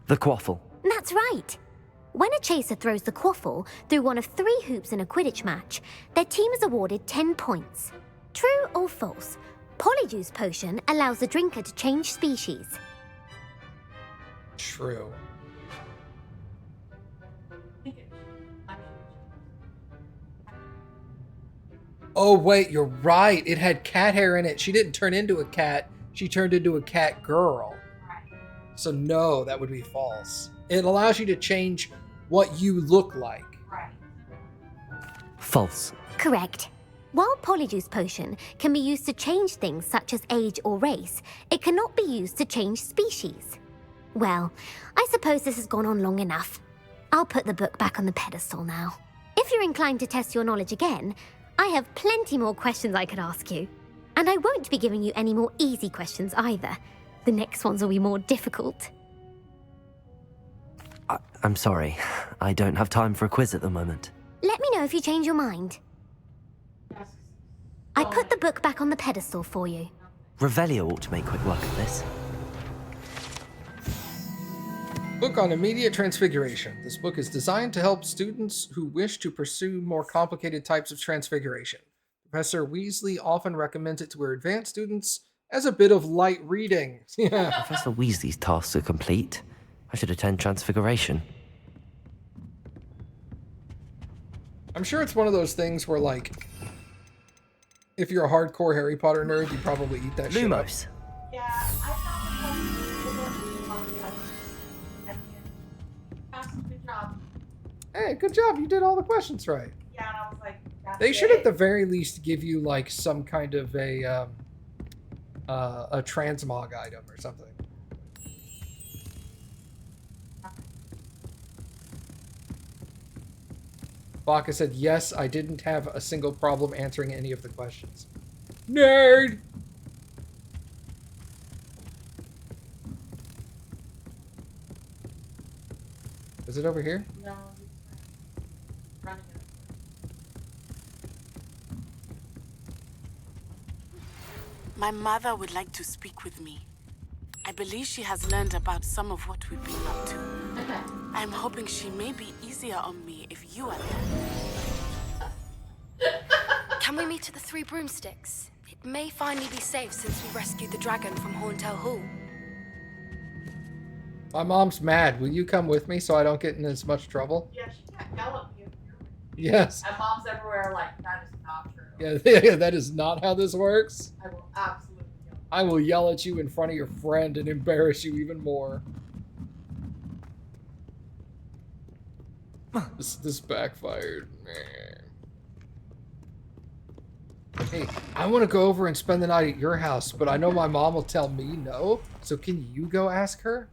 The quaffle. That's right. When a chaser throws the quaffle through one of 3 hoops in a Quidditch match, their team is awarded 10 points. True or false? Polyjuice Potion allows the drinker to change species. True. Oh, wait, you're right. It had cat hair in it. She didn't turn into a cat. She turned into a cat girl. So no, that would be false. It allows you to change what you look like. Right. False. Correct. While Polyjuice Potion can be used to change things such as age or race, it cannot be used to change species. Well, I suppose this has gone on long enough. I'll put the book back on the pedestal now. If you're inclined to test your knowledge again, I have plenty more questions I could ask you. And I won't be giving you any more easy questions either. The next ones will be more difficult. I'm sorry. I don't have time for a quiz at the moment. Let me know if you change your mind. I put the book back on the pedestal for you. Revelio ought to make quick work of this. Book on Immediate Transfiguration. This book is designed to help students who wish to pursue more complicated types of transfiguration. Professor Weasley often recommends it to her advanced students as a bit of light reading. Yeah. Professor Weasley's tasks are complete. I should attend Transfiguration. I'm sure it's one of those things where, like, if you're a hardcore Harry Potter nerd, you probably eat that shit up. Lumos. Yeah, I found good job. Hey, good job. You did all the questions right. Yeah, and I was like, that's They should it. at the very least give you, like, some kind of a transmog item or something. Baka said, yes, I didn't have a single problem answering any of the questions. Nerd! Is it over here? No, he's running it. My mother would like to speak with me. I believe she has learned about some of what we've been up to. I'm hoping she may be easier on me if you are there. Can we meet at the Three Broomsticks? It may finally be safe since we rescued the dragon from Horntail Hall. My mom's mad. Will you come with me so I don't get in as much trouble? Yeah, she can't yell at me if you're Yes. And mom's everywhere like, that is not true. Yeah, that is not how this works. I will absolutely yell. I will yell at you in front of your friend and embarrass you even more. This backfired, man. Hey, I want to go over and spend the night at your house, but I know my mom will tell me no. So can you go ask her?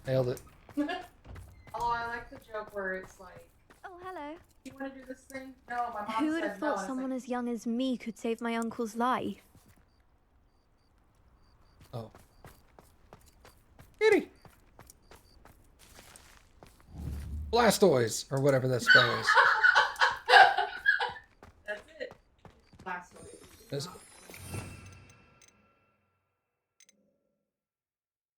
Nailed it. Oh, I like the joke where it's like, Oh, hello. you want to do this thing? No, my mom Who would said have no. thought And it's someone like, as young as me could save my uncle's life? Oh. Kitty. Blastoise, or whatever that spell is. That's it. Last one. Is-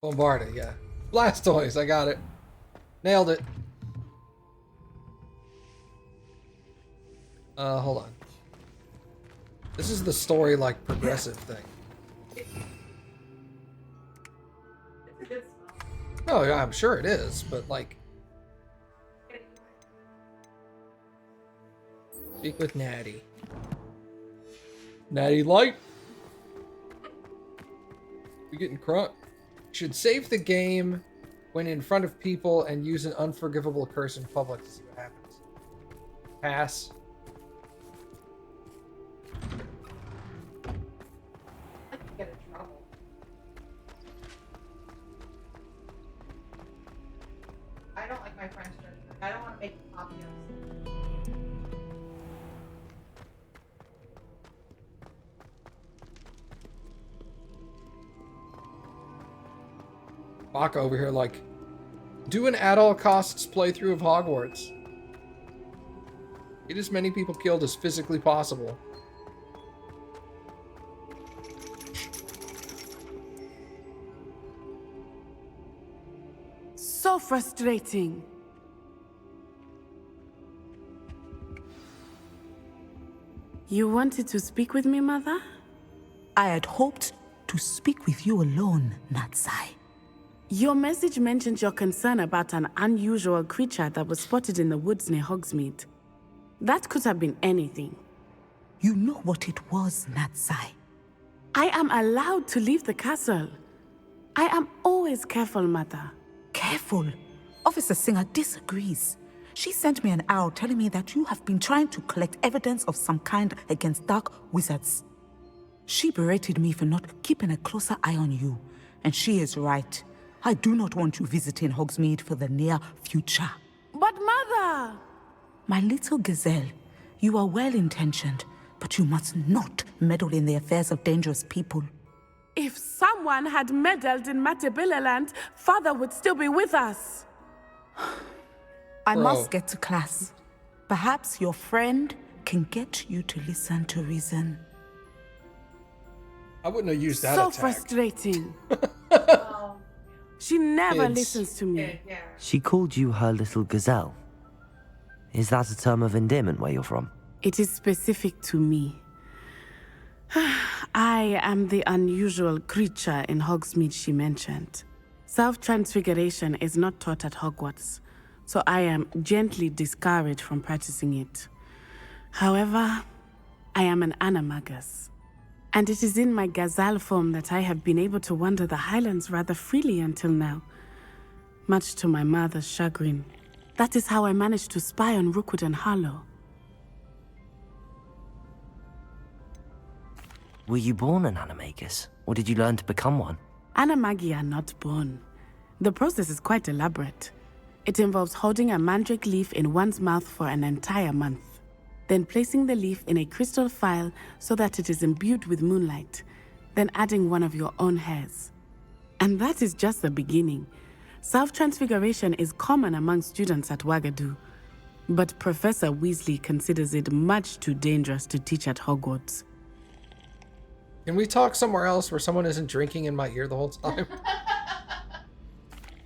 Bombarda, yeah. Blastoise, I got it. Nailed it. Hold on. This is the story, like, progressive thing. It's a good spell. Oh, yeah, I'm sure it is, but, like, speak with Natty. Natty Light. You're getting crunk. Should save the game when in front of people and use an unforgivable curse in public to see what happens. Pass. I could get in trouble. I don't like my friends judging. I don't want to make a copy of this. Baka over here like, do an at all costs playthrough of Hogwarts. Get as many people killed as physically possible. so frustrating. You wanted to speak with me, Mother? I had hoped to speak with you alone, Natsai. Your message mentioned your concern about an unusual creature that was spotted in the woods near Hogsmeade. That could have been anything. You know what it was, Natsai. I am allowed to leave the castle. I am always careful, Mother. Careful. Officer Singer disagrees. She sent me an arrow telling me that you have been trying to collect evidence of some kind against dark wizards. She berated me for not keeping a closer eye on you, and she is right. I do not want you visiting Hogsmeade for the near future. But Mother! My little gazelle, you are well-intentioned, but you must not meddle in the affairs of dangerous people. If someone had meddled in Matabeleland, Father would still be with us. I Bro. must get to class. Perhaps your friend can get you to listen to reason. I wouldn't have used that So attack. frustrating. She never Kids. listens to me. Yeah. She called you her little gazelle. Is that a term of endearment where you're from? It is specific to me. I am the unusual creature in Hogsmeade she mentioned. Self-transfiguration is not taught at Hogwarts, so I am gently discouraged from practicing it. However, I am an animagus, and it is in my gazelle form that I have been able to wander the Highlands rather freely until now, much to my mother's chagrin. That is how I managed to spy on Rookwood and Harlow. Were you born an animagus, or did you learn to become one? Animagi are not born. The process is quite elaborate. It involves holding a mandrake leaf in one's mouth for an entire month, then placing the leaf in a crystal phial so that it is imbued with moonlight, then adding one of your own hairs. And that is just the beginning. Self-transfiguration is common among students at Wagadu, but Professor Weasley considers it much too dangerous to teach at Hogwarts. Can we talk somewhere else where someone isn't drinking in my ear the whole time?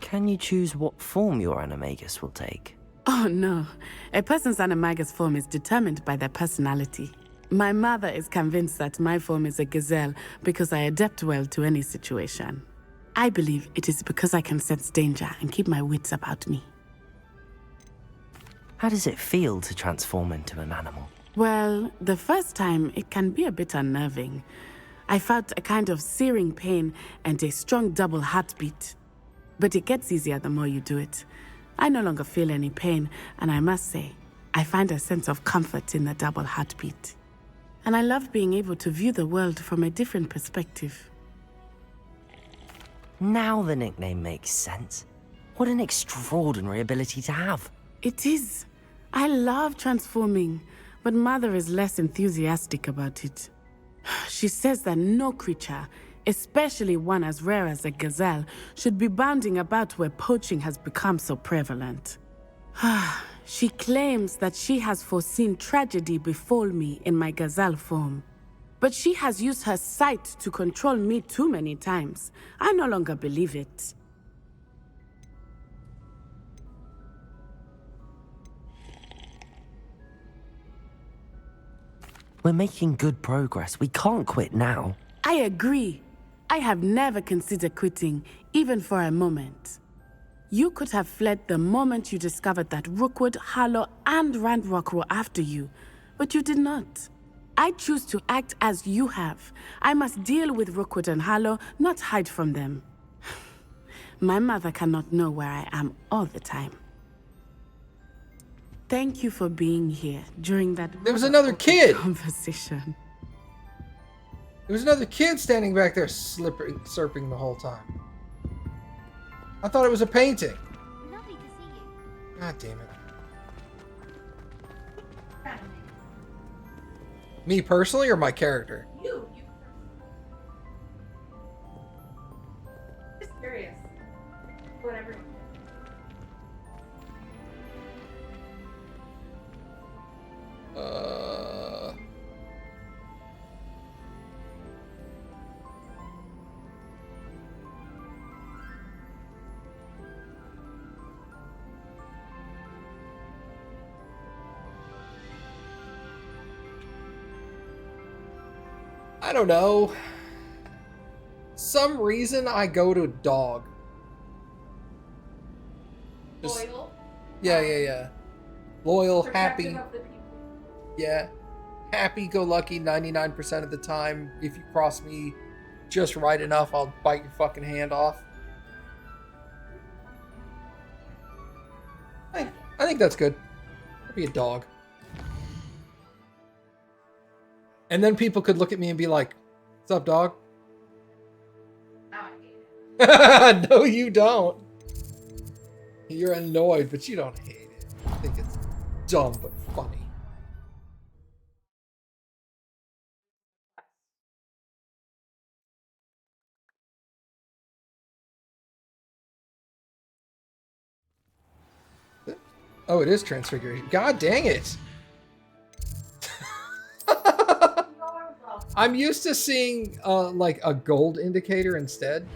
Can you choose what form your animagus will take? Oh no, a person's animagus form is determined by their personality. My mother is convinced that my form is a gazelle because I adapt well to any situation. I believe it is because I can sense danger and keep my wits about me. How does it feel to transform into an animal? Well, the first time it can be a bit unnerving. I felt a kind of searing pain and a strong double heartbeat. But it gets easier the more you do it. I no longer feel any pain, and I must say, I find a sense of comfort in the double heartbeat. And I love being able to view the world from a different perspective. Now the nickname makes sense. What an extraordinary ability to have. It is. I love transforming, but Mother is less enthusiastic about it. She says that no creature, especially one as rare as a gazelle, should be bounding about where poaching has become so prevalent. She claims that she has foreseen tragedy befall me in my gazelle form. But she has used her sight to control me too many times. I no longer believe it. We're making good progress. We can't quit now. I agree. I have never considered quitting, even for a moment. You could have fled the moment you discovered that Rookwood, Harlow, and Randrock were after you, but you did not. I choose to act as you have. I must deal with Rookwood and Harlow, not hide from them. My mother cannot know where I am all the time. Thank you for being here during that There was another kid! conversation. There was another kid standing back there slurping the whole time. I thought it was a painting. Lovely to see you. God damn it. Me personally or my character? You. Just curious. Whatever. I don't know. Some reason I go to dog. Just, Loyal. yeah. Loyal, Protective happy. of the people. Yeah. Happy-go-lucky 99% of the time. If you cross me just right enough, I'll bite your fucking hand off. I think that's good. I'll be a dog. And then people could look at me and be like, "What's up, dog?" Now I hate it. No, you don't. You're annoyed, but you don't hate it. I think it's dumb but funny. Oh, it is transfiguration. God dang it. I'm used to seeing like a gold indicator instead.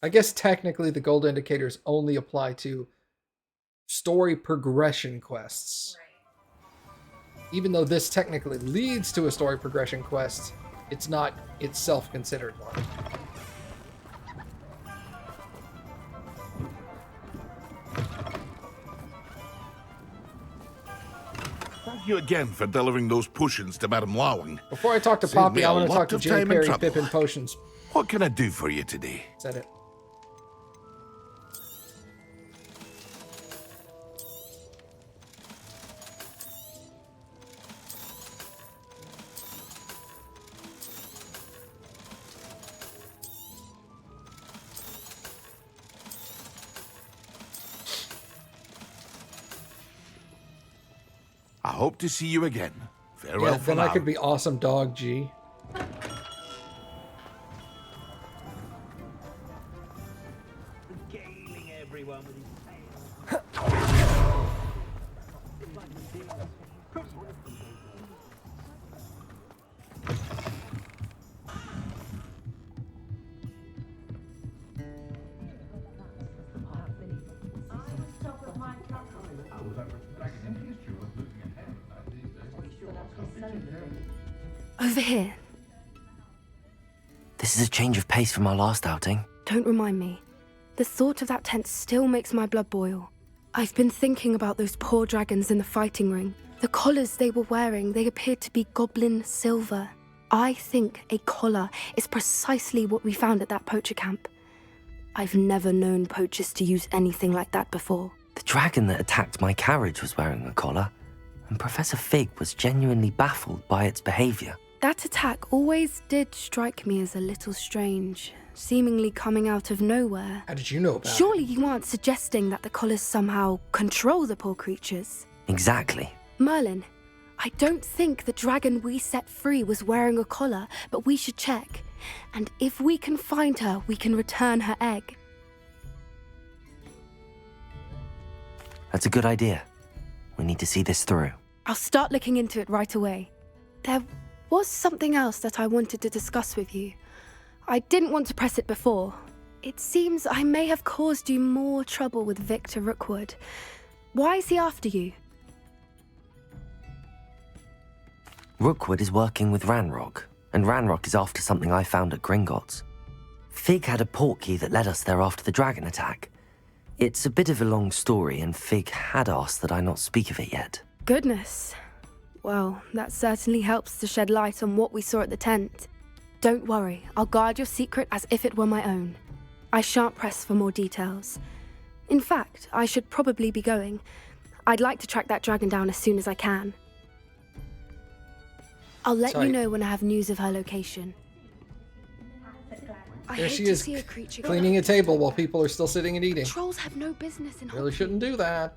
I guess technically the gold indicators only apply to story progression quests. Even though this technically leads to a story progression quest, it's not itself considered one. Thank you again for delivering those potions to Madame Lawing. Before I talk to Saved me Poppy, I a want to lot talk to of J. time and Perry trouble. Pippin Potions. What can I do for you today? Said it. I hope to see you again. Farewell Yeah, for then now. I could be awesome dog G. Regaling everyone with his Over here. This is a change of pace from our last outing. Don't remind me. The thought of that tent still makes my blood boil. I've been thinking about those poor dragons in the fighting ring. The collars they were wearing, they appeared to be goblin silver. I think a collar is precisely what we found at that poacher camp. I've never known poachers to use anything like that before. The dragon that attacked my carriage was wearing a collar, and Professor Fig was genuinely baffled by its behavior. That attack always did strike me as a little strange, seemingly coming out of nowhere. How did you know about it? Surely you aren't suggesting that the collars somehow control the poor creatures? Exactly. Merlin, I don't think the dragon we set free was wearing a collar, but we should check. And if we can find her, we can return her egg. That's a good idea. We need to see this through. I'll start looking into it right away. There was something else that I wanted to discuss with you. I didn't want to press it before. It seems I may have caused you more trouble with Victor Rookwood. Why is he after you? Rookwood is working with Ranrock, and Ranrock is after something I found at Gringotts. Fig had a portkey that led us there after the dragon attack. It's a bit of a long story, and Fig had asked that I not speak of it yet. Goodness. Well, that certainly helps to shed light on what we saw at the tent. Don't worry, I'll guard your secret as if it were my own. I shan't press for more details. In fact, I should probably be going. I'd like to track that dragon down as soon as I can. I'll let you know when I have news of her location. I There hate she to is, see a creature cleaning a table while people are still sitting and eating. Trolls have no business in Really shouldn't do that.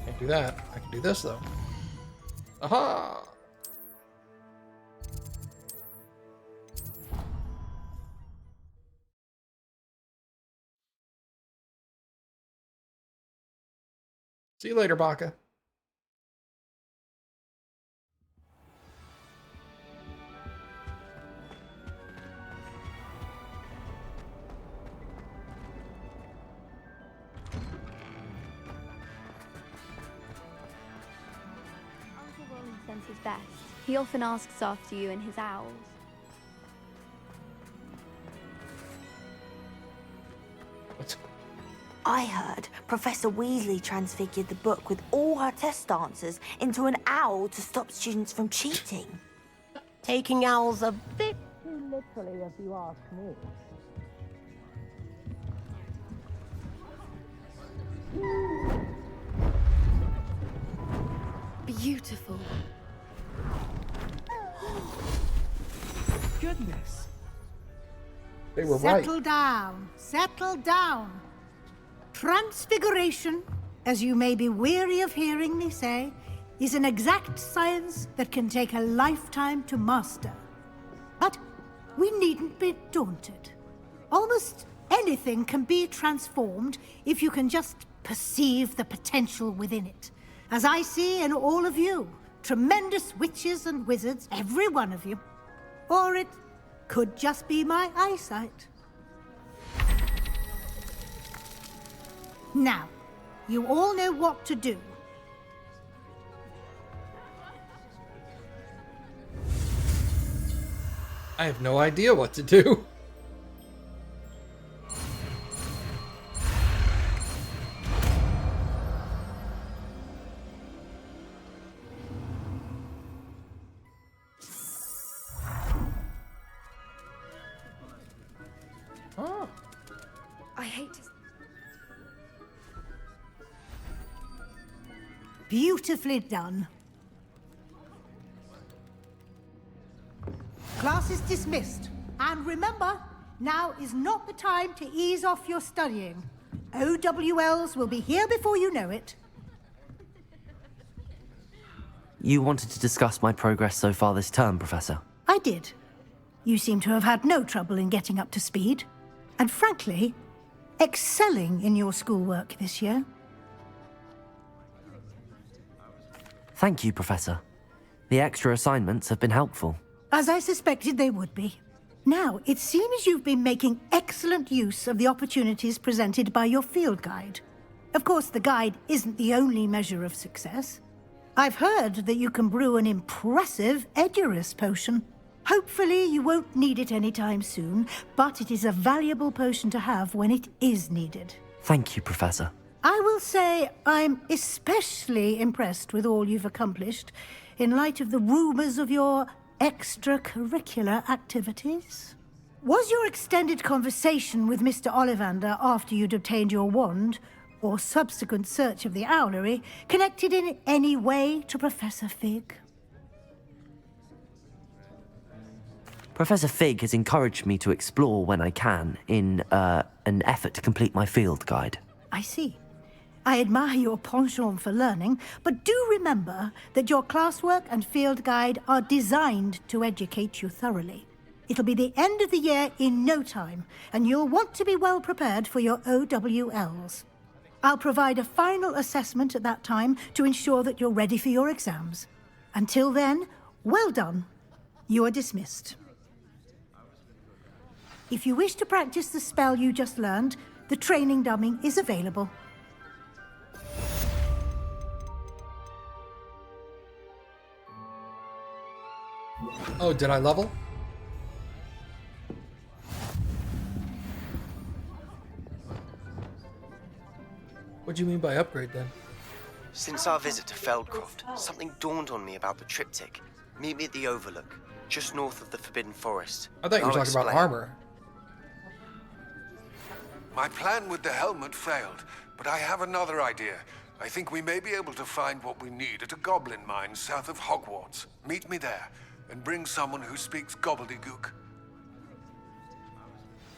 Can't do that. I can do this though. Aha! See you later, Baka. Uncle Roland sends his best. He often asks after you and his owls. I heard Professor Weasley transfigured the book with all her test answers into an owl to stop students from cheating. Taking owls a bit too literally, if you ask me. Beautiful. Goodness. They were right. Settle down. Settle down. Transfiguration, as you may be weary of hearing me say, is an exact science that can take a lifetime to master. But we needn't be daunted. Almost anything can be transformed if you can just perceive the potential within it. As I see in all of you, tremendous witches and wizards, every one of you. Or it could just be my eyesight. Now, you all know what to do. I have no idea what to do. Oh. I hate to... Beautifully done. Class is dismissed. And remember, now is not the time to ease off your studying. OWLs will be here before you know it. You wanted to discuss my progress so far this term, Professor? I did. You seem to have had no trouble in getting up to speed. And frankly, excelling in your schoolwork this year. Thank you, Professor. The extra assignments have been helpful. As I suspected they would be. Now, it seems you've been making excellent use of the opportunities presented by your field guide. Of course, the guide isn't the only measure of success. I've heard that you can brew an impressive Edurus potion. Hopefully, you won't need it anytime soon, but it is a valuable potion to have when it is needed. Thank you, Professor. I will say I'm especially impressed with all you've accomplished in light of the rumors of your extracurricular activities. Was your extended conversation with Mr. Ollivander after you'd obtained your wand, or subsequent search of the owlery, connected in any way to Professor Fig? Professor Fig has encouraged me to explore when I can in an effort to complete my field guide. I see. I admire your penchant for learning, but do remember that your classwork and field guide are designed to educate you thoroughly. It'll be the end of the year in no time, and you'll want to be well prepared for your OWLs. I'll provide a final assessment at that time to ensure that you're ready for your exams. Until then, well done. You are dismissed. If you wish to practice the spell you just learned, the training dummy is available. Oh, did I level? What do you mean by upgrade then? Since our visit to Feldcroft, something dawned on me about the triptych. Meet me at the Overlook, just north of the Forbidden Forest. I thought you were I'll talking about explain. armor. My plan with the helmet failed, but I have another idea. I think we may be able to find what we need at a goblin mine south of Hogwarts. Meet me there, and bring someone who speaks gobbledygook.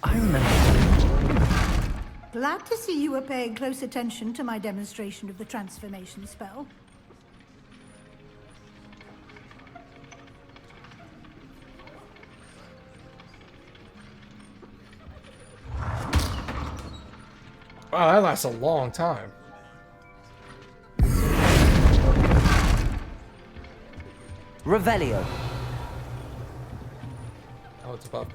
I remember. Glad to see you were paying close attention to my demonstration of the transformation spell. Wow, that lasts a long time. Revelio. Oh, it's above me.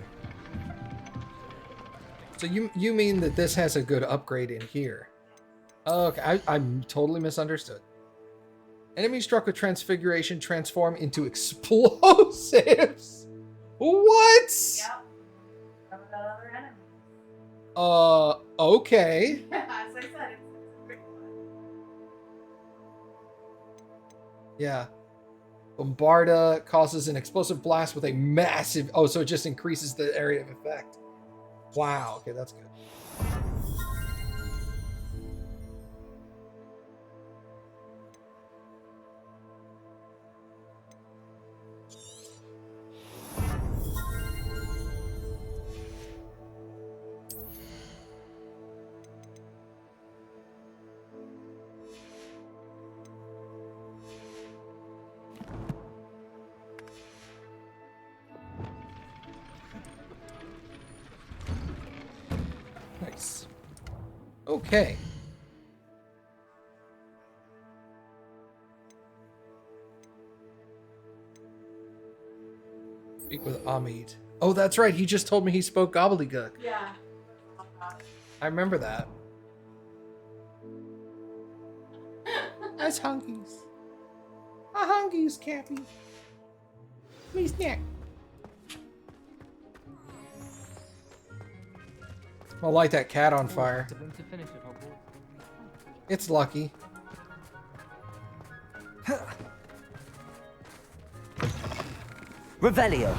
So you mean that this has a good upgrade in here? Okay, I'm totally misunderstood. Enemies struck with transfiguration transform into explosives. What? Yep. Another enemy. Okay. As I said, it's a great one. Yeah. Bombarda causes an explosive blast with a massive... Oh, so it just increases the area of effect. Wow. Okay, that's good. Nice. Okay. Speak with Amid. Oh, that's right. He just told me he spoke gobbledygook. Yeah. I remember that. That's hunkies. A hunkies, Cappy. Please, Nick. I'll light that cat on fire. It's lucky. Revelio.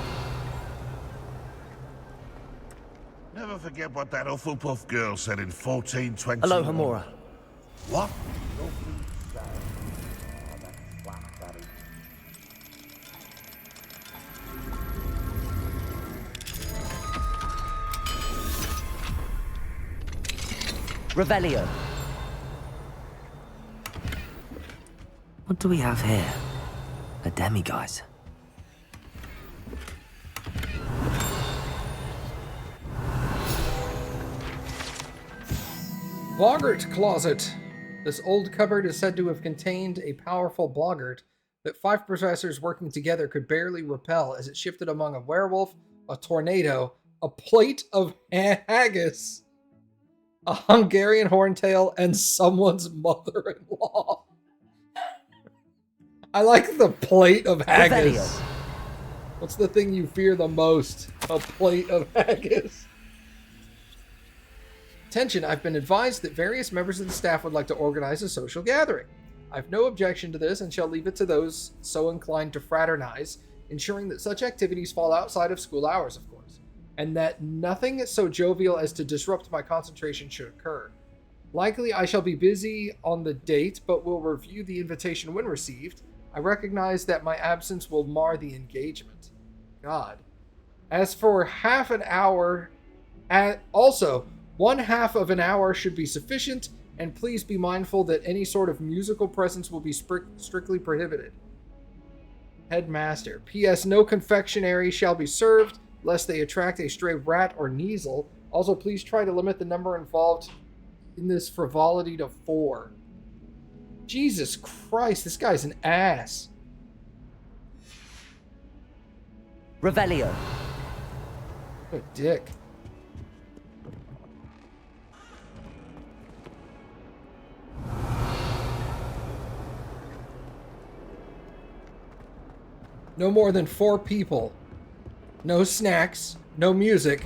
Never forget what that Hufflepuff girl said in 1420. Hello, Hamora. What? Revelio. What do we have here? A demiguise. Boggart Closet. This old cupboard is said to have contained a powerful boggart that 5 professors working together could barely repel as it shifted among a werewolf, a tornado, a plate of haggis, a Hungarian horntail, and someone's mother-in-law. I like the plate of haggis. Revelio. What's the thing you fear the most? A plate of haggis. Attention, I've been advised that various members of the staff would like to organize a social gathering. I have no objection to this and shall leave it to those so inclined to fraternize, ensuring that such activities fall outside of school hours, of course, and that nothing so jovial as to disrupt my concentration should occur. Likely I shall be busy on the date, but will review the invitation when received. I recognize that my absence will mar the engagement. God. As for half an hour, also, 1/2 of an hour should be sufficient, and please be mindful that any sort of musical presence will be strictly prohibited. Headmaster. P.S. No confectionery shall be served, lest they attract a stray rat or neasel. Also, please try to limit the number involved in this frivolity to 4. Jesus Christ, this guy's an ass. Revelio. What a dick. No more than 4 people. No snacks. No music.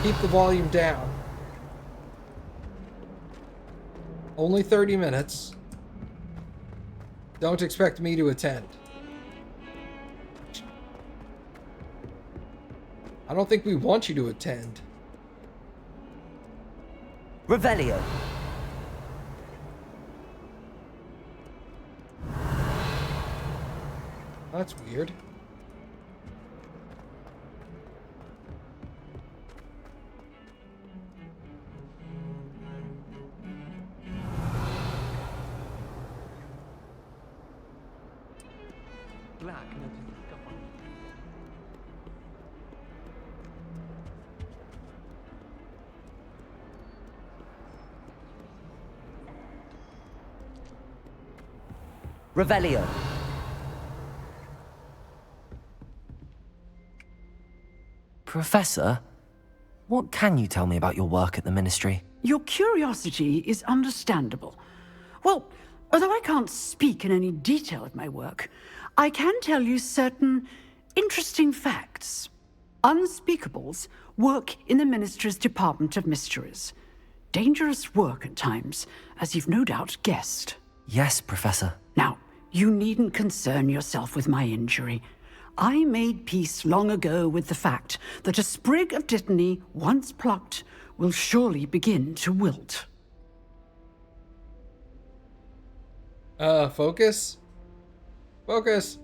Keep the volume down. Only 30 minutes. Don't expect me to attend. I don't think we want you to attend. Revelio. That's weird. Revelio. Professor, what can you tell me about your work at the Ministry? Your curiosity is understandable. Well, although I can't speak in any detail of my work, I can tell you certain interesting facts. Unspeakables work in the Ministry's Department of Mysteries. Dangerous work at times, as you've no doubt guessed. Yes, Professor. Now, you needn't concern yourself with my injury. I made peace long ago with the fact that a sprig of dittany, once plucked, will surely begin to wilt. Focus? Focus!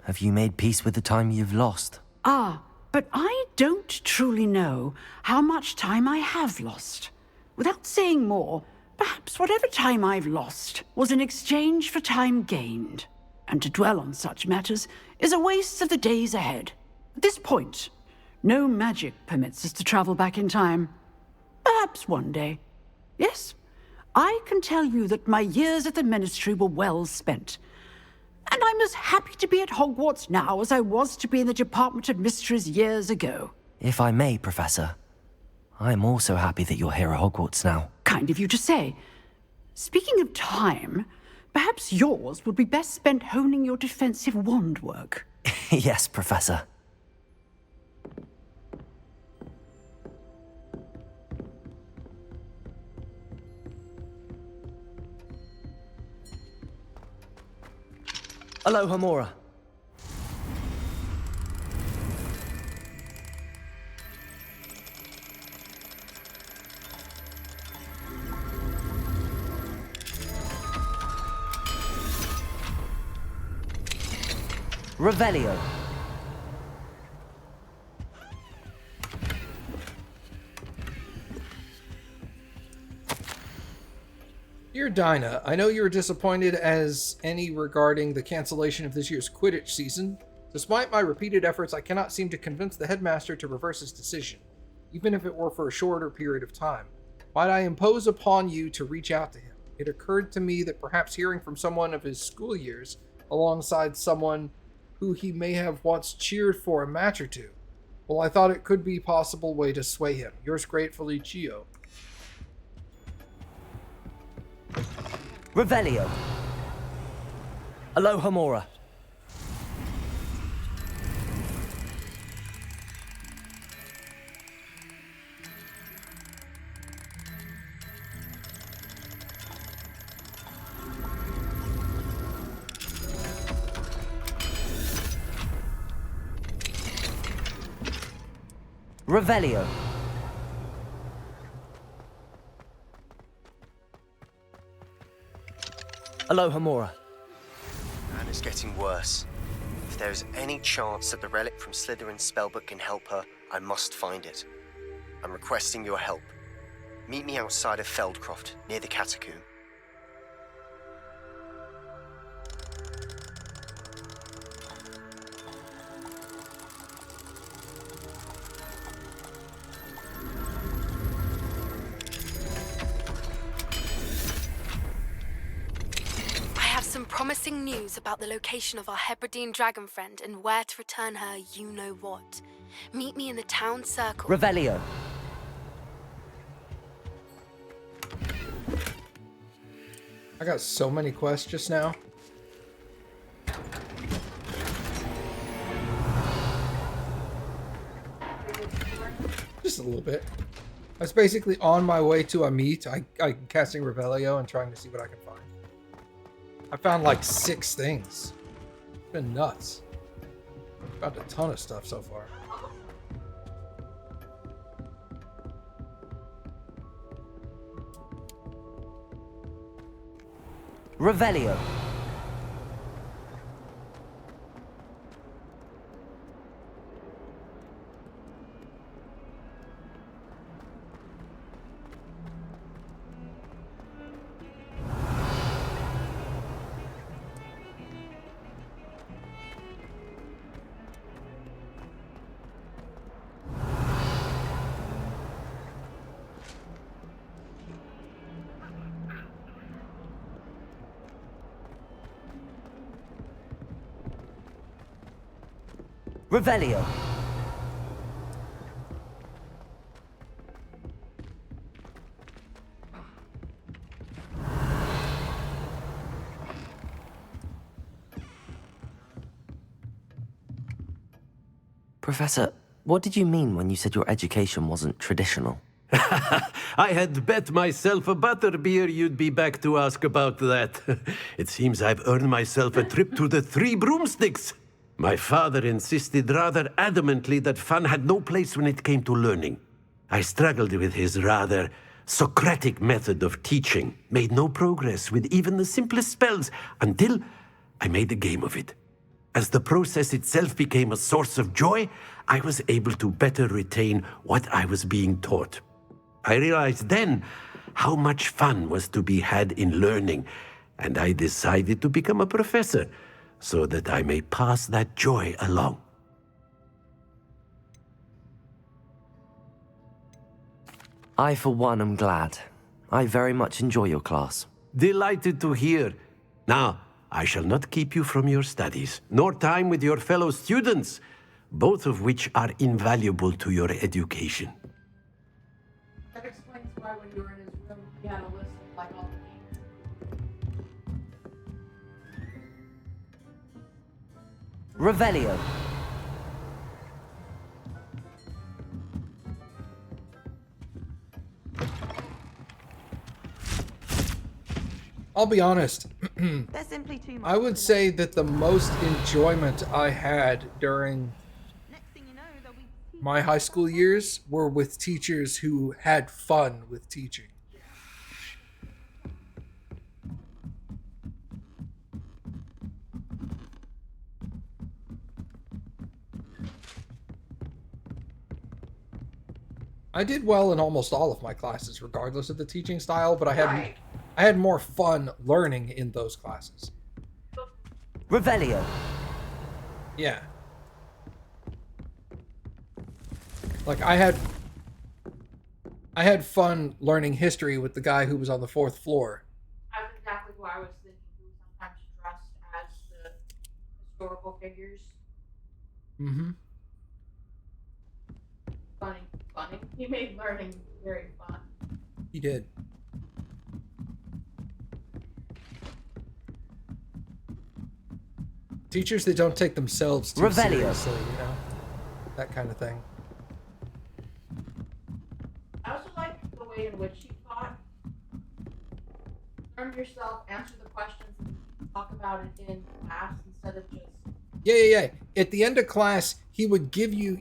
Have you made peace with the time you've lost? Ah, but I don't truly know how much time I have lost. Without saying more, perhaps whatever time I've lost was in exchange for time gained. And to dwell on such matters is a waste of the days ahead. At this point, no magic permits us to travel back in time. Perhaps one day. Yes, I can tell you that my years at the Ministry were well spent. And I'm as happy to be at Hogwarts now as I was to be in the Department of Mysteries years ago. If I may, Professor, I'm also happy that you're here at Hogwarts now. Kind of you to say. Speaking of time, perhaps yours would be best spent honing your defensive wand work. Yes, Professor. Aloha, Mora. Revelio. Dear Dinah, I know you were disappointed as any regarding the cancellation of this year's Quidditch season. Despite my repeated efforts, I cannot seem to convince the headmaster to reverse his decision, even if it were for a shorter period of time. Might I impose upon you to reach out to him? It occurred to me that perhaps hearing from someone of his school years, alongside someone who he may have once cheered for a match or two, well, I thought it could be a possible way to sway him. Yours gratefully, Chio. Revelio. Aloha, Mora. Revelio. Aloha, Mora. And it's getting worse. If there is any chance that the relic from Slytherin's spellbook can help her, I must find it. I'm requesting your help. Meet me outside of Feldcroft, near the catacomb. Promising news about the location of our Hebridean dragon friend and where to return her you-know-what. Meet me in the town circle. Revelio. I got so many quests just now. Just a little bit. I was basically on my way to a meet. I'm casting Revelio and trying to see what I can find. I found like 6 things. It's been nuts. Found a ton of stuff so far. Revelio. Revelio. Professor, what did you mean when you said your education wasn't traditional? I had bet myself a butterbeer you'd be back to ask about that. It seems I've earned myself a trip to the Three Broomsticks. My father insisted rather adamantly that fun had no place when it came to learning. I struggled with his rather Socratic method of teaching, made no progress with even the simplest spells until I made a game of it. As the process itself became a source of joy, I was able to better retain what I was being taught. I realized then how much fun was to be had in learning, and I decided to become a professor so that I may pass that joy along. I, for one, am glad. I very much enjoy your class. Delighted to hear. Now, I shall not keep you from your studies, nor time with your fellow students, both of which are invaluable to your education. That explains why when you were in his room, he had a list of like all the games. Revelio. I'll be honest. They're simply too much. I would say that the most enjoyment I had during my high school years were with teachers who had fun with teaching. I did well in almost all of my classes, regardless of the teaching style, but I had more fun learning in those classes. Revelio. Yeah. Like I had fun learning history with the guy who was on the 4th floor. That's exactly what I was thinking. He was sometimes dressed as the historical figures. Mm-hmm. Funny. He made learning very fun. He did. Teachers that don't take themselves too seriously, you know? That kind of thing. I also like the way in which he taught. Learn yourself, answer the questions, and talk about it in class instead of just... Yeah. At the end of class, he would give you,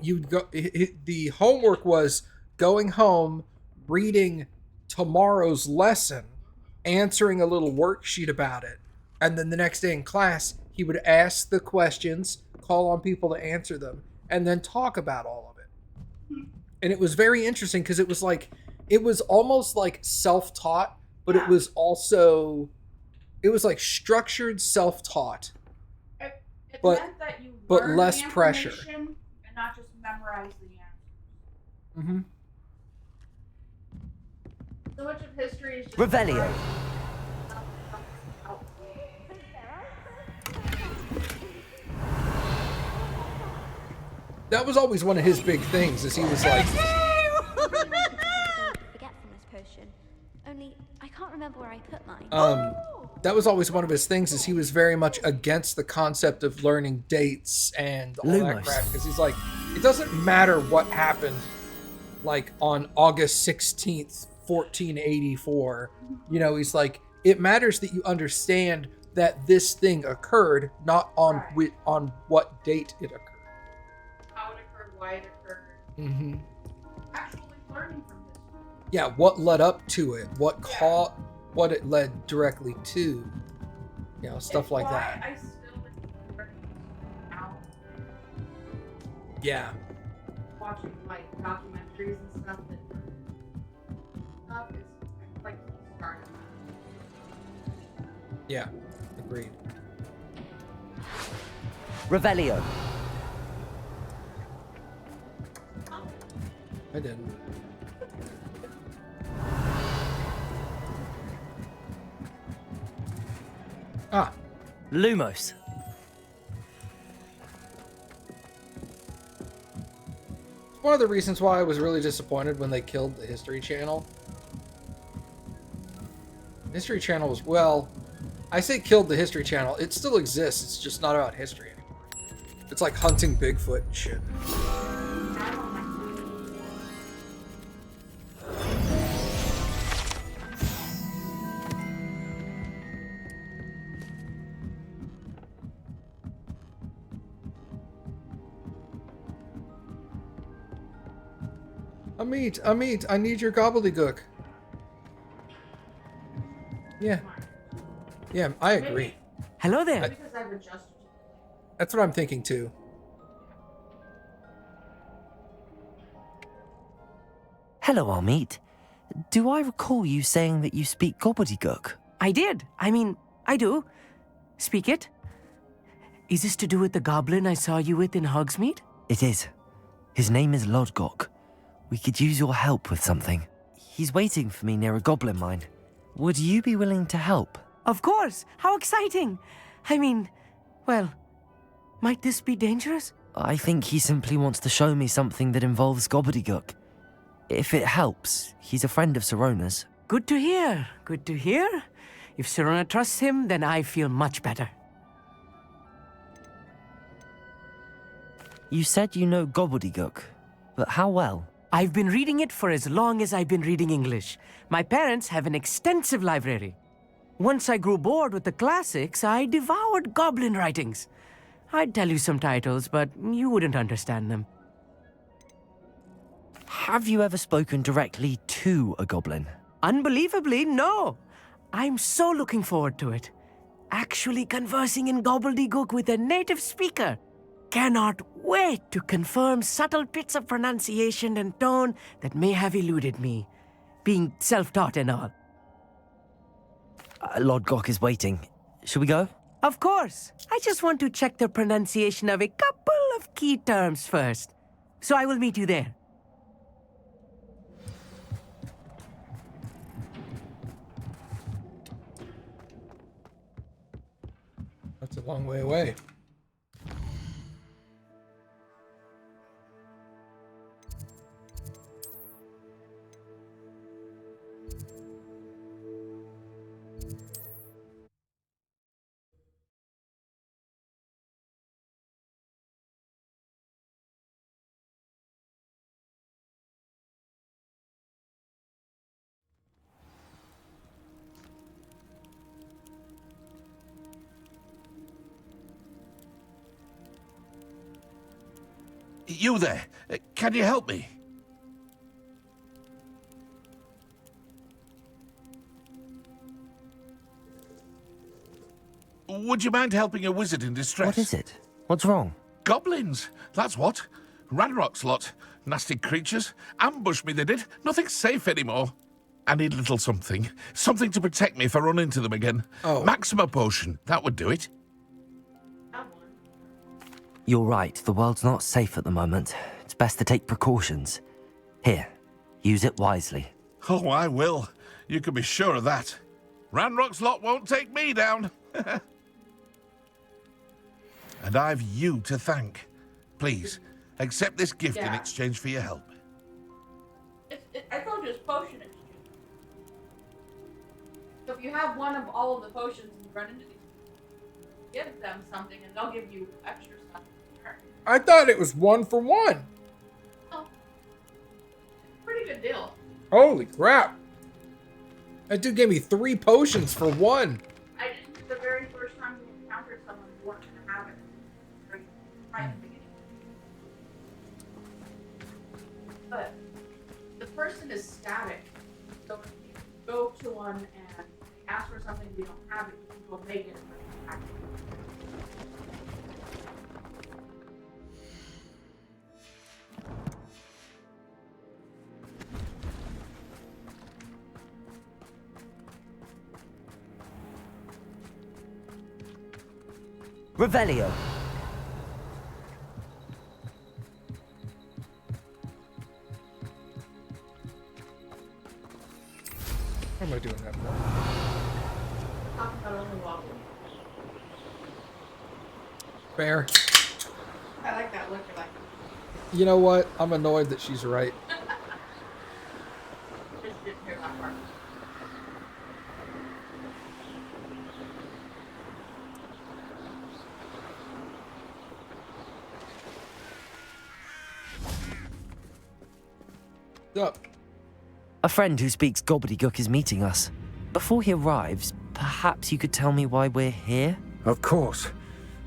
the homework was going home, reading tomorrow's lesson, answering a little worksheet about it, and then the next day in class, he would ask the questions, call on people to answer them, and then talk about all of it. And it was very interesting because it was almost like self-taught, but it was like structured self-taught. It But- meant that you but learned less the pressure. information and not just memorize the answers. Mm-hmm. So much of history is just Revelio. That was always one of his big things, is he was like, Forgetfulness potion. Only I can't remember where I put mine. that was always one of his things, is he was very much against the concept of learning dates and all that Lumos. crap, because he's like, it doesn't matter what happened, like, on August 16th, 1484. You know, he's like, it matters that you understand that this thing occurred, not on on what date it occurred. How it occurred, why it occurred. Mm-hmm. Actually learning from this. Yeah, what led up to it, what it led directly to, you know, stuff It's like why that. I still learn now. Yeah. Watching like documentaries and stuff that stuff is like starting. Yeah, agreed. Revelio. I didn't. Lumos. one of the reasons why I was really disappointed when they killed the History Channel. History Channel was, well, I say killed the History Channel. It still exists. It's just not about history anymore. It's like hunting Bigfoot and shit. Amit, I need your gobbledygook. Yeah. Yeah, I agree. Hello there. That's what I'm thinking too. Hello, Amit. Do I recall you saying that you speak gobbledygook? I did. I mean, I do. Speak it. Is this to do with the goblin I saw you with in Hogsmeade? It is. His name is Lodgok. We could use your help with something. He's waiting for me near a goblin mine. Would you be willing to help? Of course. How exciting. I mean, well, might this be dangerous? I think he simply wants to show me something that involves gobbledygook. If it helps, he's a friend of Sirona's. Good to hear. Good to hear. If Sirona trusts him, then I feel much better. You said you know gobbledygook, but how well? I've been reading it for as long as I've been reading English. My parents have an extensive library. Once I grew bored with the classics, I devoured goblin writings. I'd tell you some titles, but you wouldn't understand them. Have you ever spoken directly to a goblin? Unbelievably, no. I'm so looking forward to it. Actually conversing in gobbledygook with a native speaker. Cannot wait to confirm subtle bits of pronunciation and tone that may have eluded me, being self-taught and all. Lodgok is waiting. Shall we go? Of course. I just want to check the pronunciation of a couple of key terms first. So I will meet you there. That's a long way away. You there? Can you help me? Would you mind helping a wizard in distress? What is it? What's wrong? Goblins, that's what. Ranrock's lot. Nasty creatures. Ambush me, they did. Nothing's safe anymore. I need a little something. Something to protect me if I run into them again. Oh. Maxima potion. That would do it. You're right. The world's not safe at the moment. It's best to take precautions. Here, use it wisely. Oh, I will. You can be sure of that. Ranrock's lot won't take me down. And I've you to thank. Please, accept this gift in exchange for your help. I told you it's potion exchange. So if you have one of all of the potions and you run into these, give them something and they'll give you extra stuff in return. I thought it was 1 for 1. Oh. Pretty good deal. Holy crap. That dude gave me 3 potions for 1. I just, the very first time we encountered someone who weren't going to have it. Right at the beginning. But the person is static. So if you go to one and ask for something you don't have it, you can go make it and bring it back. Revelio. What am I doing that for? Talking about only wobbly. Fair. I like that look. I like You know what? I'm annoyed that she's right. Just didn't hear that part. Up. A friend who speaks gobbledygook is meeting us. Before he arrives, perhaps you could tell me why we're here? Of course.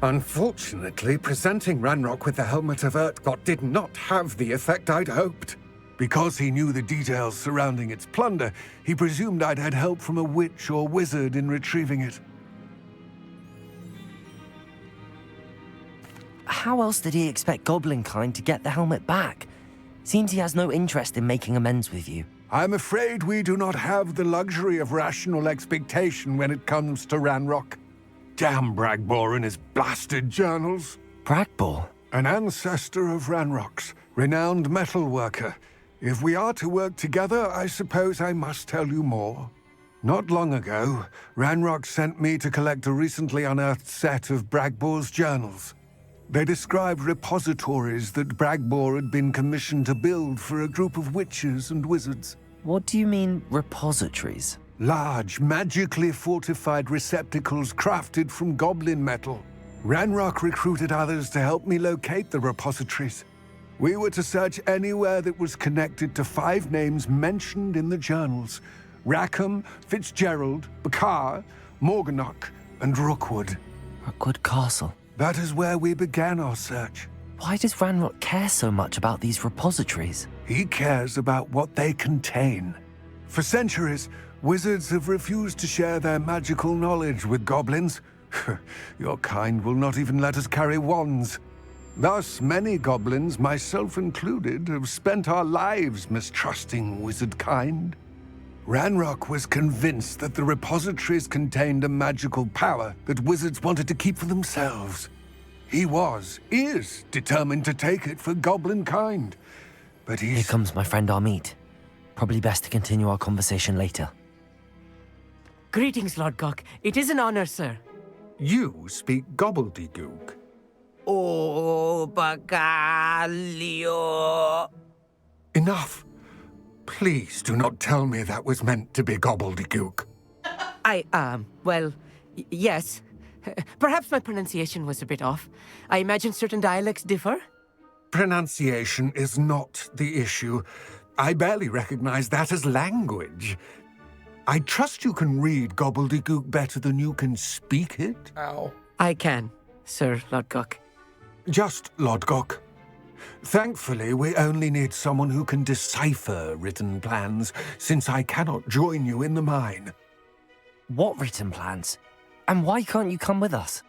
Unfortunately, presenting Ranrock with the Helmet of Urtkot did not have the effect I'd hoped. Because he knew the details surrounding its plunder, he presumed I'd had help from a witch or wizard in retrieving it. How else did he expect Goblinkind to get the helmet back? Seems he has no interest in making amends with you. I'm afraid we do not have the luxury of rational expectation when it comes to Ranrock. Damn Bragbor and his blasted journals. Bragbor? An ancestor of Ranrock's, renowned metalworker. If we are to work together, I suppose I must tell you more. Not long ago, Ranrock sent me to collect a recently unearthed set of Bragbor's journals. They described repositories that Bragbor had been commissioned to build for a group of witches and wizards. What do you mean, repositories? Large, magically fortified receptacles crafted from goblin metal. Ranrock recruited others to help me locate the repositories. We were to search anywhere that was connected to 5 names mentioned in the journals: Rackham, Fitzgerald, Bakar, Morganach, and Rookwood. Rookwood Castle. That is where we began our search. Why does Ranrock care so much about these repositories? He cares about what they contain. For centuries, wizards have refused to share their magical knowledge with goblins. Your kind will not even let us carry wands. Thus, many goblins, myself included, have spent our lives mistrusting wizard kind. Ranrock was convinced that the repositories contained a magical power that wizards wanted to keep for themselves. He is determined to take it for goblin kind. But Here comes my friend Amit. Probably best to continue our conversation later. Greetings, Lord Gok. It is an honor, sir. You speak gobbledygook. Oh, Bagalio. Enough. Please do not tell me that was meant to be gobbledygook. Well, yes. Perhaps my pronunciation was a bit off. I imagine certain dialects differ. Pronunciation is not the issue. I barely recognize that as language. I trust you can read gobbledygook better than you can speak it. Ow. I can, Sir Lodgok. Just Lodgok. Thankfully, we only need someone who can decipher written plans, since I cannot join you in the mine. What written plans? And why can't you come with us?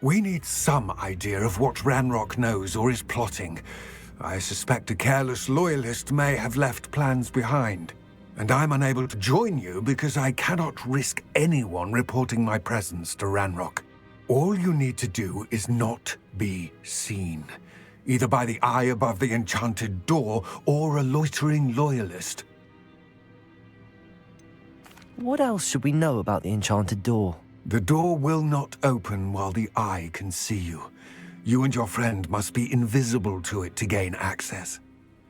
We need some idea of what Ranrock knows or is plotting. I suspect a careless loyalist may have left plans behind. And I'm unable to join you because I cannot risk anyone reporting my presence to Ranrock. All you need to do is not be seen, either by the eye above the enchanted door or a loitering loyalist. What else should we know about the enchanted door? The door will not open while the eye can see you. You and your friend must be invisible to it to gain access.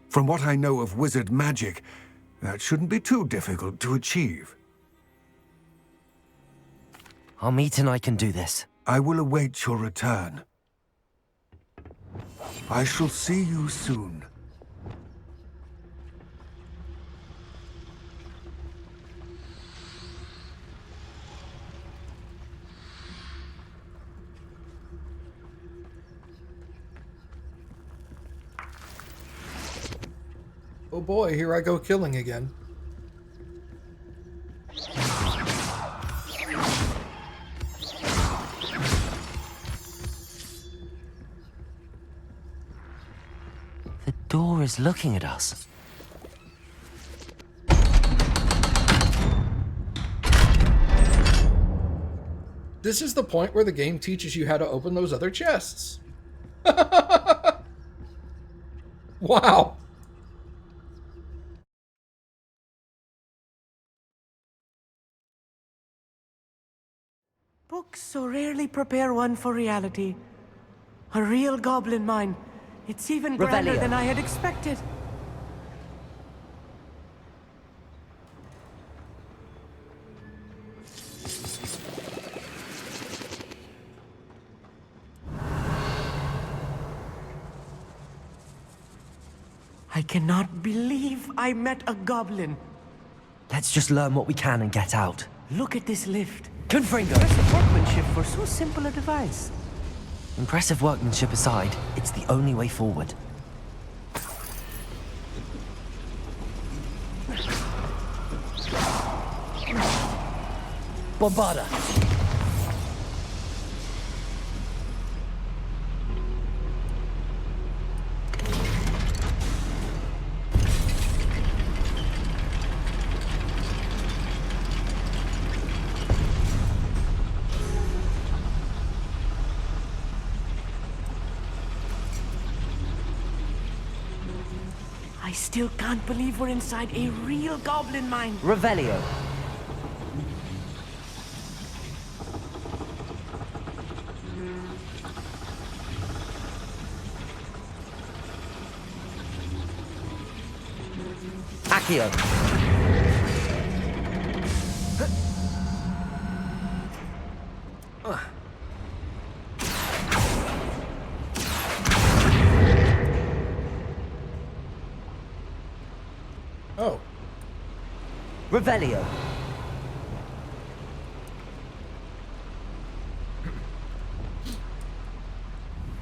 From what I know of wizard magic, that shouldn't be too difficult to achieve. Amit and I can do this. I will await your return. I shall see you soon. Oh boy, here I go killing again. The door is looking at us. This is the point where the game teaches you how to open those other chests. Wow. Books so rarely prepare one for reality. A real goblin mine It's even grander Revelio. than I had expected. I cannot believe I met a goblin. Let's just learn what we can and get out. Look at this lift. Confringo! Impressive workmanship for so simple a device. Impressive workmanship aside, it's the only way forward. Bombarda! I still can't believe we're inside a real goblin mine. Revelio. Accio. Oh. Revelio.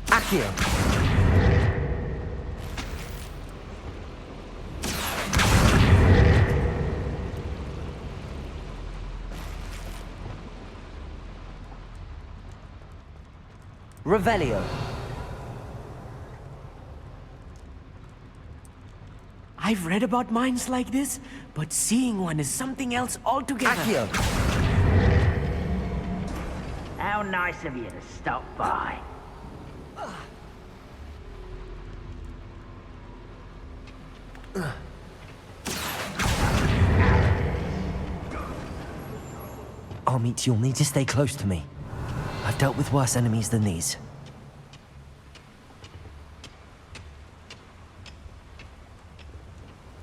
Accio. Revelio. I've read about mines like this, but seeing one is something else altogether. Accio. How nice of you to stop by. Armit, you'll need to stay close to me. I've dealt with worse enemies than these.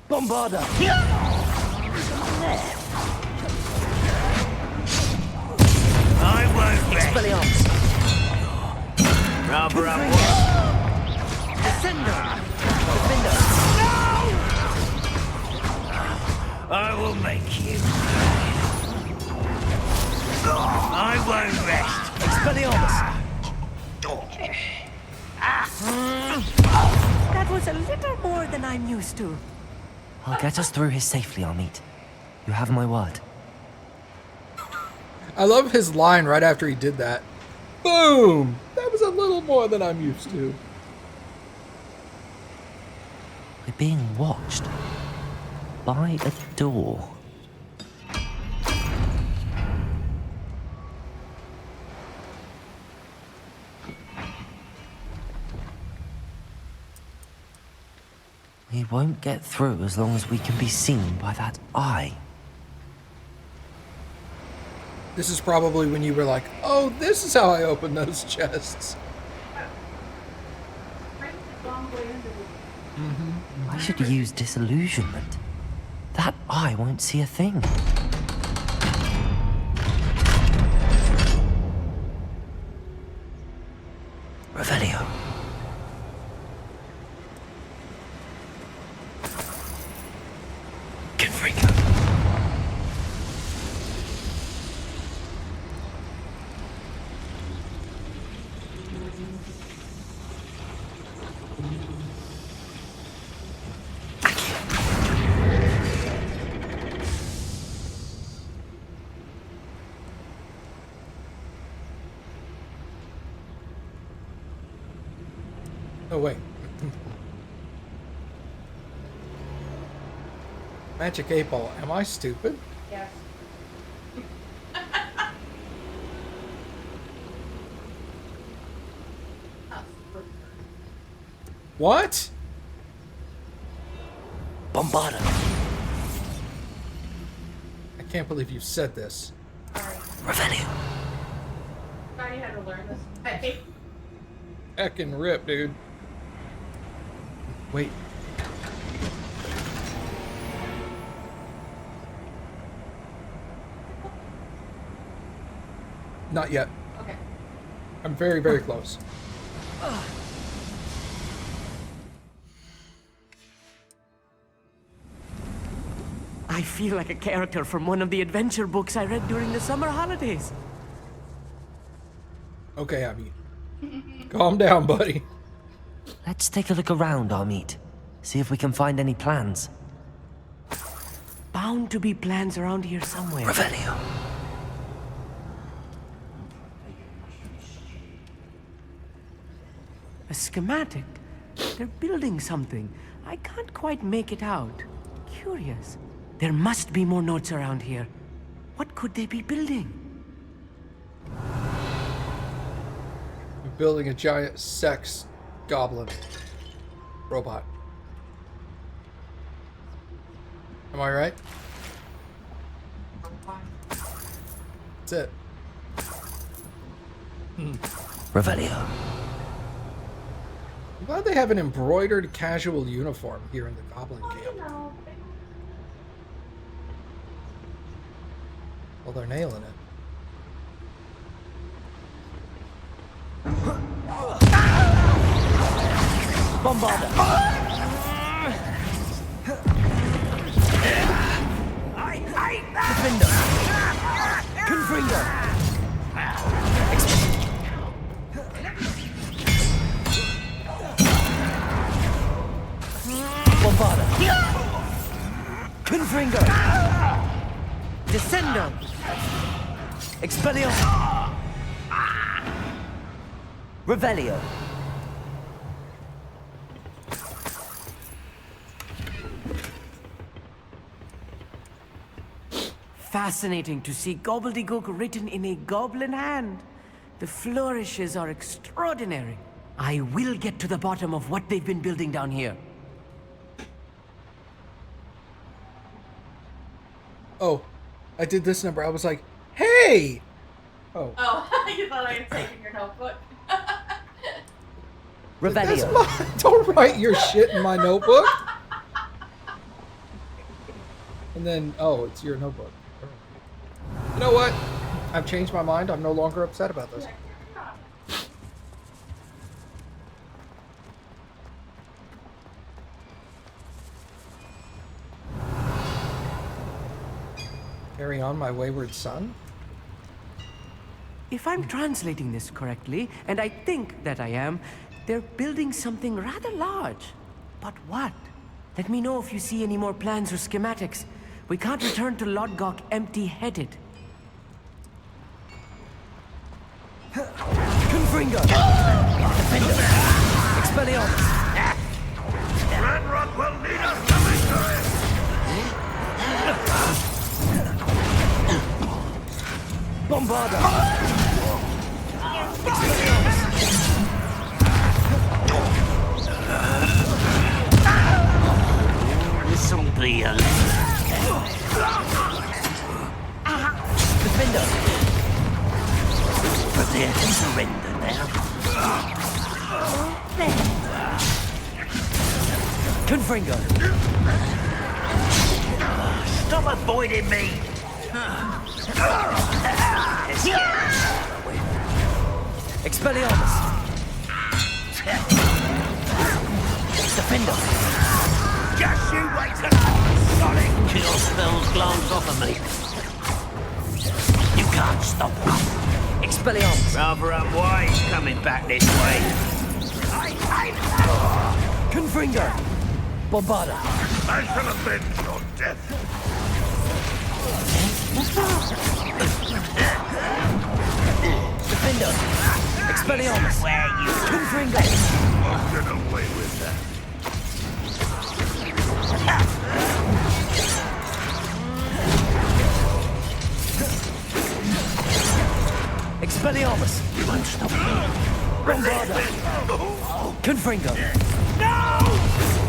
Bombarda! I won't rest. Expelliarmus! Rubber up. Descender! Defender! I will make you. I won't rest. Expelliarmus! That was a little more than I'm used to. I'll get us through here safely, Armit. You have my word. I love his line right after he did that. Boom! That was a little more than I'm used to. We're being watched. By a door. We won't get through as long as we can be seen by that eye. This is probably when you were like, oh, this is how I open those chests. I should use disillusionment. That eye won't see a thing. Revelio. Confringo. Oh, wait. Magic 8 Ball. Am I stupid? Yes. What? Bombarda. I can't believe you said this. Revelio. Thought you had to learn this today. Heckin' rip, dude. Wait. Not yet. Okay. I'm very, very close. I feel like a character from one of the adventure books I read during the summer holidays. Okay, Amit. Calm down, buddy. Let's take a look around, Amit. See if we can find any plans. Bound to be plans around here somewhere. Revelio. A schematic? They're building something. I can't quite make it out. Curious. There must be more notes around here. What could they be building? We're building a giant sex goblin robot. Am I right? That's it. Revelio. I'm glad they have an embroidered casual uniform here in the goblin camp. Well, they're nailing it. Bombarda! I hate that! Defender! Confringo! Bombarda! Confringo! Descendo! Expelliarmus! Revelio. Fascinating to see gobbledygook written in a goblin hand. The flourishes are extraordinary. I will get to the bottom of what they've been building down here. Oh, I did this number. I was like, hey! Oh. Oh, you thought I had taken your notebook. That's my, don't write your shit in my notebook. And then, oh, it's your notebook. You know what? I've changed my mind. I'm no longer upset about this. Carry on, my wayward son? If I'm translating this correctly, and I think that I am, they're building something rather large. But what? Let me know if you see any more plans or schematics. We can't return to Lodgok empty-headed. Confringo! Defender! Expelliarmus! Ranrock will lead us to victory! Bombarda! This'll be a Defender! Prepare to surrender now. Confringo! Stop avoiding me! Expelliarmus! Defender! Just you wait till Sonic! Your spells glance off of me. You can't stop me. Expelliarmus! Rather unwise coming back this way. Confringo! Bombarda! I shall avenge your death. Defender! Expelliarmus! Where you Confringo! I'll get away with that. Expelliarmus! You won't stop me. Bombarda! Confringo! No!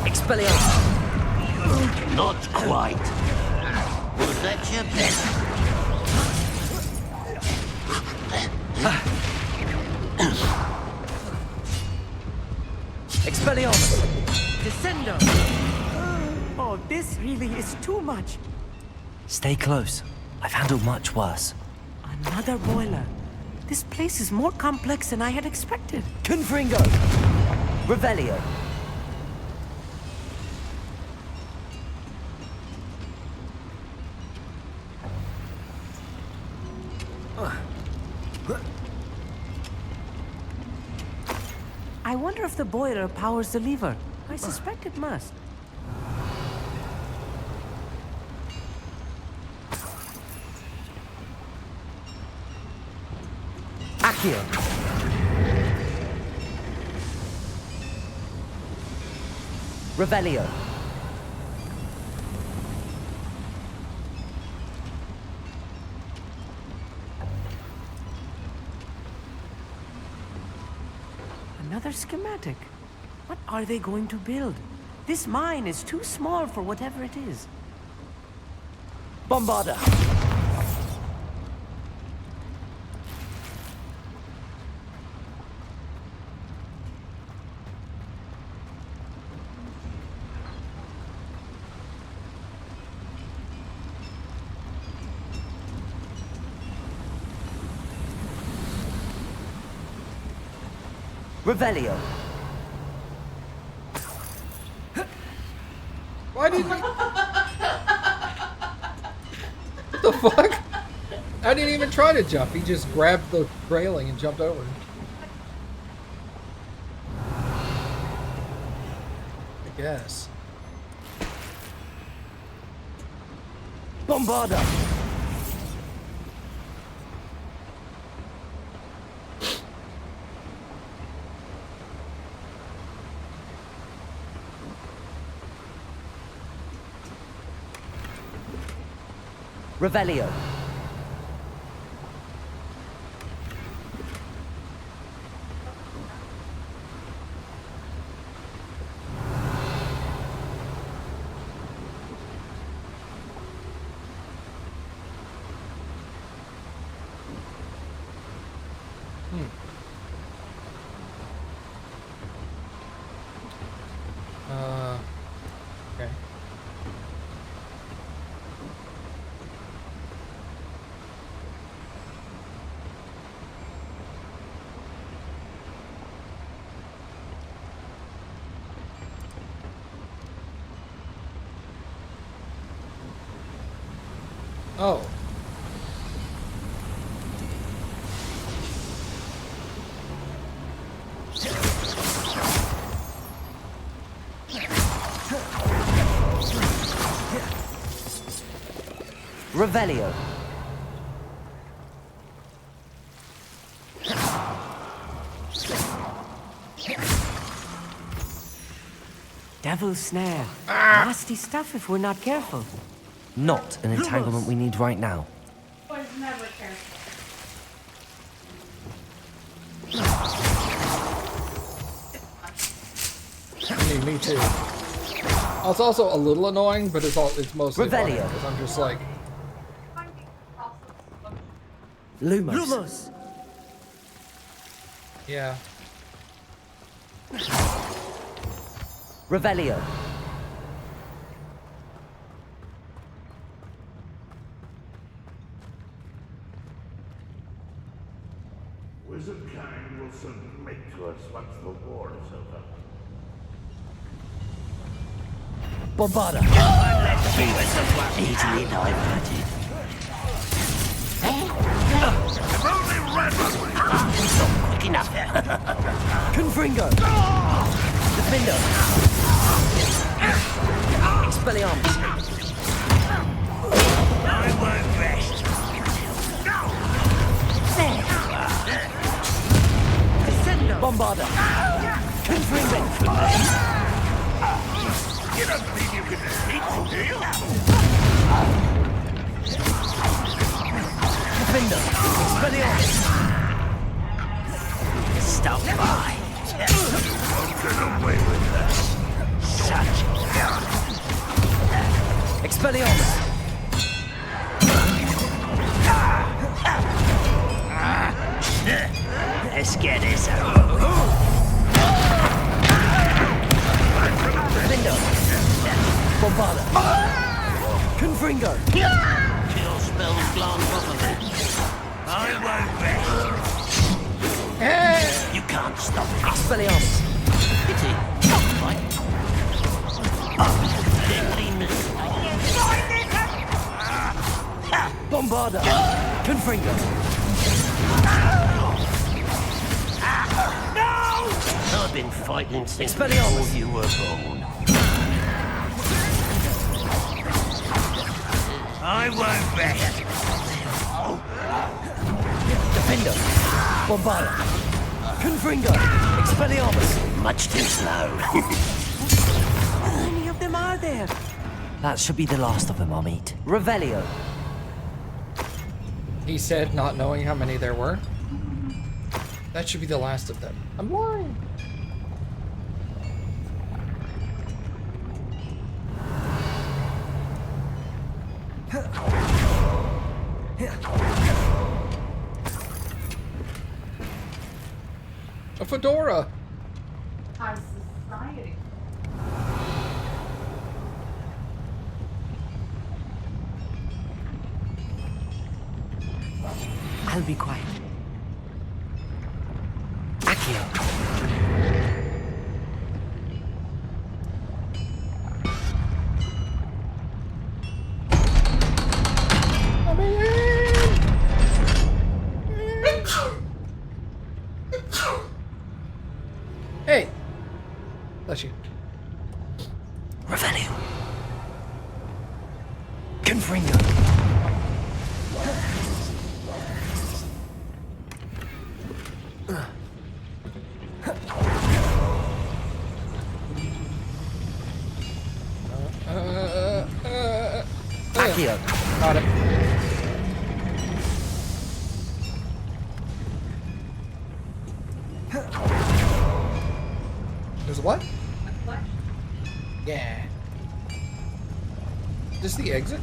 Expelliarmus! Not quite. Was that your best? Expelliarmus! Descend! This really is too much. Stay close. I've handled much worse. Another boiler. This place is more complex than I had expected. Confringo! Revelio! I wonder if the boiler powers the lever. I suspect it must. Accio! Revelio! Another schematic. What are they going to build? This mine is too small for whatever it is. Bombarda! Revelio. Why did he... What the fuck? I didn't even try to jump. He just grabbed the railing and jumped over. I guess. Bombarda! Revelio. Okay. Oh. Revelio. Devil's snare. Nasty stuff if we're not careful. Not an entanglement we need right now. Was never careful. I mean, me too. It's also a little annoying, but it's mostly funny, Revelio. because I'm just like... Lumos. Lumos! Yeah. Revelio. Wizard kind will submit to us once the war is over. Bombarda. Let's see what's the flash. Easily diverted. If only Red Rock would not quick enough. Confringo. Defendo. Expelliarmus. I work best. Bombarda. Confringo. You don't believe you can defeat me, do you? Defender. Expelliarmus. Stop by. Won't get away with that. Such Expelliarmus. Let's get this over. Defender. Bombarda. Bombarda. Confringo. Kill spells glance off of it. I won't rest. You can't stop it. Expelliarmus. Pity. Right. Deadly miss. Bombarda. Confringo. I've been fighting since Expelliarmus. before you were born. I won't rest. Defender. Bombarda. Confringo. Expelliarmus. Much too slow. How many of them are there? That should be the last of them I'll meet. Revelio. He said, not knowing how many there were. That should be the last of them. I'm lying. A fedora. High society. I'll be quiet. Accio. Hey. Bless you. Revelio. Confringo. Accio. Got it. There's what? Yeah. This is the exit?